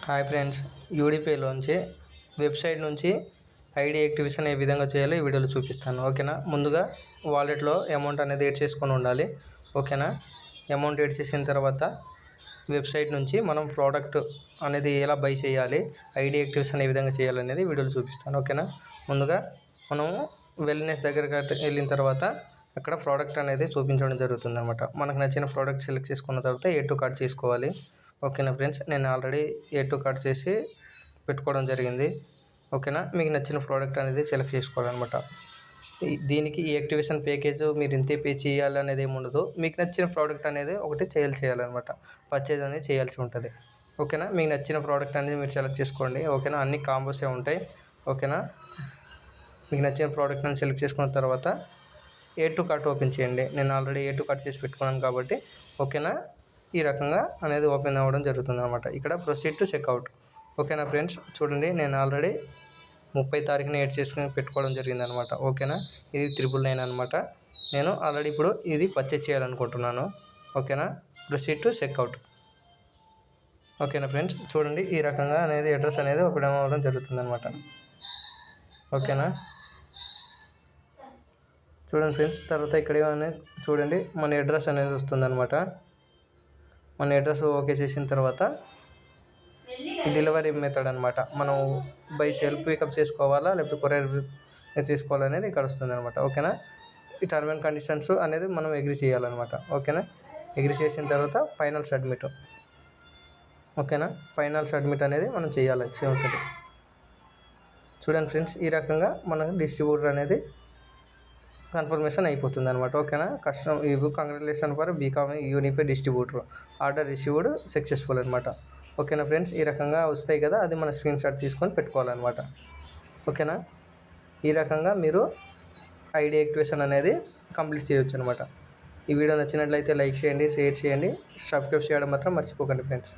Hi friends, యూడిపిలోంచి website నుంచి ID activation ఏ విధంగా చేయాలో ఈ వీడియోలో చూపిస్తాను. ఓకేనా. ముందుగా వాలెట్లో అమౌంట్ అనేది యాడ్ చేసుకొని ఉండాలి. ఓకేనా. అమౌంట్ యాడ్ చేసిన తర్వాత వెబ్సైట్ నుంచి మనం ప్రోడక్ట్ అనేది ఎలా బై చేయాలి, ఐడి యాక్టివేషన్ ఏ విధంగా చేయాలనేది వీడియోలో చూపిస్తాను. ఓకేనా. ముందుగా మనము వెల్నెస్ దగ్గరికి వెళ్ళిన తర్వాత అక్కడ ప్రోడక్ట్ అనేది చూపించడం జరుగుతుంది అనమాట. మనకు నచ్చిన ప్రోడక్ట్ సెలెక్ట్ చేసుకున్న తర్వాత ఏ టు కార్ట్ చేసుకోవాలి. ఓకేనా ఫ్రెండ్స్, నేను ఆల్రెడీ ఏ టు కార్ట్ చేసి పెట్టుకోవడం జరిగింది. ఓకేనా. మీకు నచ్చిన ప్రోడక్ట్ అనేది సెలెక్ట్ చేసుకోవాలన్నమాట. దీనికి ఈ యాక్టివేషన్ ప్యాకేజ్ మీరు ఇంతే పే చేయాలి అనేది ఏమి ఉండదు. మీకు నచ్చిన ప్రోడక్ట్ అనేది ఒకటి చేయాలన్నమాట. పర్చేజ్ అనేది చేయాల్సి ఉంటుంది. ఓకేనా. మీకు నచ్చిన ప్రోడక్ట్ అనేది మీరు సెలెక్ట్ చేసుకోండి. ఓకేనా. అన్ని కాంబోసే ఉంటాయి. ఓకేనా. మీకు నచ్చిన ప్రోడక్ట్ అని సెలెక్ట్ చేసుకున్న తర్వాత ఏ టు కార్ట్ ఓపెన్ చేయండి. నేను ఆల్రెడీ ఏ టు కార్ట్ చేసి పెట్టుకున్నాను కాబట్టి ఓకేనా. ఈ రకంగా అనేది ఓపెన్ అవ్వడం జరుగుతుంది అనమాట. ఇక్కడ ప్రొసీడ్ టు చెక్అవుట్. ఓకేనా ఫ్రెండ్స్, చూడండి నేను ఆల్రెడీ 30 తారీఖున యాడ్ చేసుకుని పెట్టుకోవడం జరిగింది అనమాట. ఓకేనా. ఇది 999 అనమాట. నేను ఆల్రెడీ ఇప్పుడు ఇది పర్చేస్ చేయాలనుకుంటున్నాను. ఓకేనా. Proceed to checkout. ఓకేనా ఫ్రెండ్స్, చూడండి ఈ రకంగా అనేది అడ్రస్ అనేది ఓపెన్ అవ్వడం జరుగుతుంది అనమాట. ఓకేనా. చూడండి ఫ్రెండ్స్, తర్వాత ఇక్కడ ఏమైనా చూడండి మన అడ్రస్ అనేది వస్తుంది అనమాట. మన అడ్రస్ ఓకే చేసిన తర్వాత డెలివరీ మెథడ్ అనమాట. మనం బై సెల్ఫ్ పికప్ చేసుకోవాలా లేకపోతే కొరియర్ చేసుకోవాలనేది ఇక్కడ వస్తుంది అనమాట. ఓకేనా. ఈ టర్మ్ అండ్ కండిషన్స్ అనేది మనం అగ్రీ చేయాలన్నమాట. ఓకేనా. అగ్రీ చేసిన తర్వాత ఫైనల్ సబ్మిట్. ఓకేనా. ఫైనల్ సబ్మిట్ అనేది మనం చేయాలి. చూడండి ఫ్రెండ్స్, ఈ రకంగా మన డిస్ట్రిబ్యూటర్ అనేది కన్ఫర్మేషన్ అయిపోతుంది అనమాట. ఓకేనా. Congratulation for Bcom unified distributor, order received successful అనమాట. ఓకేనా ఫ్రెండ్స్, ఈ రకంగా వస్తాయి కదా, అది మన స్క్రీన్ షాట్ తీసుకొని పెట్టుకోవాలన్నమాట. ఓకేనా. ఈ రకంగా మీరు ఐడి యాక్టివేషన్ అనేది కంప్లీట్ చేయొచ్చు అనమాట. ఈ వీడియో నచ్చినట్లయితే లైక్ చేయండి, షేర్ చేయండి, సబ్స్క్రైబ్ చేయడం మాత్రం మర్చిపోకండి ఫ్రెండ్స్.